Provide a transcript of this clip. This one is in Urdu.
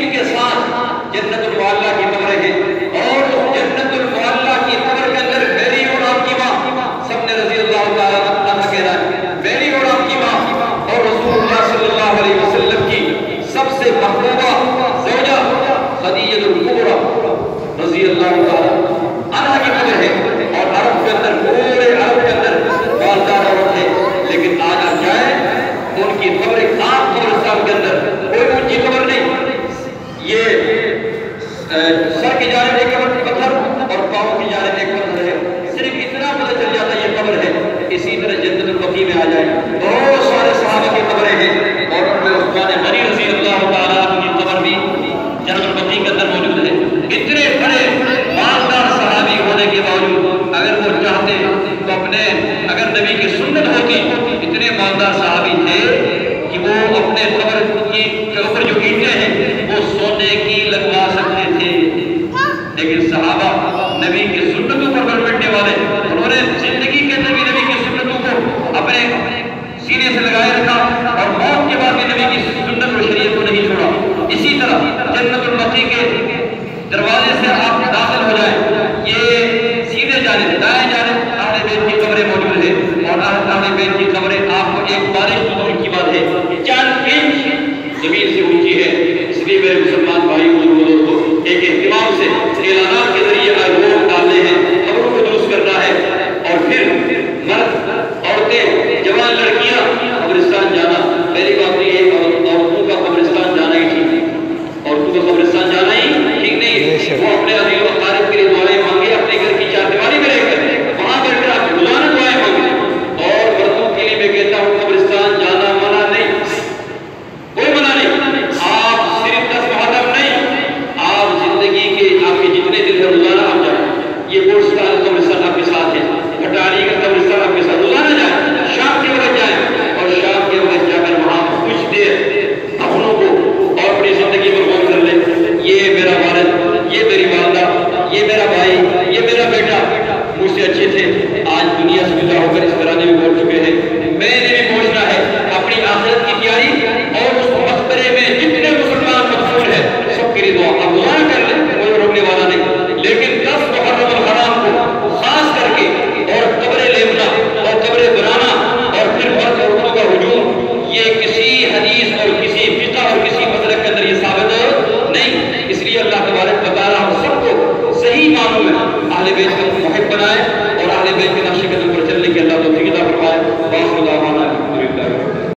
ان کے ساتھ جنت المعلیٰ کی قبریں ہیں، اور اس جنت المعلیٰ کی قبر کے اندر میری اور آپ کی ماں، سب نے رضی اللہ تعالیٰ عنہ کہہ رہا ہے، میری اور آپ کی ماں اور رسول اللہ صلی اللہ علیہ وسلم کی سب سے محبوبہ زوجہ خدیجہ الکبریٰ رضی اللہ تعالیٰ عنہ کی قبر ہے، اور عرب کے اندر پورے عرب کے اندر مالدار عورت ہے، لیکن آج آپ جائیں ان کی قبر ایک عام قبرستان کے اندر کوئی اونچی قبر نہیں، یہ سر کی جانب ایک قبر پتھر اور پاؤں کی جانب ایک پتھر ہے، صرف اتنا پتہ چل جاتا ہے یہ قبر ہے۔ اسی طرح جنت البقیع میں آ جائیں، بہت سارے صحابہ کی قبریں ہیں، اور ان میں عثمان غنی رضی اللہ تعالیٰ عنہ کی قبر بھی جنت البقیع کے اندر موجود ہے۔ اتنے بڑے مالدار صحابی ہونے کے باوجود اگر وہ چاہتے تو اپنے، اگر نبی کی سنت ہوتی، اتنے مالدار صحابی تھے کہ وہ اپنے قبر کی اوپر جو اینٹیں ہیں وہ سونے کی لگوا سکتے تھے، لیکن صحابہ نبی کی سنتوں پر بیٹھنے والے، انہوں نے زندگی کے اندر بھی نبی کی سنتوں کو اپنے سینے سے لگائے رکھا، اور موت کے بعد بھی نبی کی سنت و شریعت کو نہیں چھوڑا۔ اسی طرح جنت البقیع کے دروازے سے آپ داخل ہو جائیں، یہ سیدھے جانب دائیں جانب اہل بیت کی قبریں موجود ہیں، اور اہل بیت کی قبریں آپ کو ایک بارش تو دور کی بات ہے 4 انچ زمین سے اونچی ہے۔ اس لیے میرے مسلمان بھائی دوستوں، ایک اہتمام سے اعلانات کے ذریعے آئیڈیول ڈالنے ہیں، خبروں کو درست کرنا ہے، اور پھر مرد، عورتیں، جوان لڑکیاں قبرستان جانا، میری بات نہیں ہے، عورتوں کا قبرستان جانا ہی ٹھیک نہیں، عورتوں کا قبرستان جانا ہی ٹھیک نہیں، وہ اپنے عزیز و اقارب کے لیے دعائیں مانگے، اپنے گھر کی چاردیواری میں رہ کر وہاں بیٹھ کر آپ روزانہ دعائیں مانگے، اور مردوں کے لیے میں کہتا ہوں قبرستان جانا منع نہیں، کوئی منع نہیں، آپ صرف 10 محرم نہیں، آپ زندگی کے آپ کے جتنے دن ہے روزانہ آپ جائیں، یہ بورس کا قبرستان آپ کے ساتھ ہے، بھٹاڑی کا قبرستان آپ کے ساتھ، روزانہ جائیں، شام کے وقت جائیں، اور شام کے وقت جا کر وہاں کچھ دیر اپنوں کو اور اپنی زندگی پر غور کر لیں، یہ میرا والد، یہ میری والدہ، یہ میرا بھائی، یہ میرا بیٹا مجھ سے اچھے تھے، آج دنیا سے جدا ہو کر اس طرح بھی بول چکے ہیں، میں نے بھی پہنچنا ہے اپنی آخرت کی تیاری، اور اس مقبرے میں جتنے مسلمان مدفون ہیں سب کے لیے دعا، آپ دعا کر لیں، کوئی روکنے والا نہیں، لیکن 10 محرم الحرام کو خاص کر کے، اور قبریں لیپنا اور قبریں بنانا اور پھر مرد عورتوں کا ہجوم، یہ کسی حدیث اور کسی فقہ اور کسی مسلک کے اندر یہ ثابت نہیں، اس لیے اللہ تبارک بتا رہا ہم سب کو صحیح معنوں میں اہل بیت کا محب بنائے، اور اہل بیت کے نقش قدم پر چلنے کی اللہ توفیق عطا فرمائے۔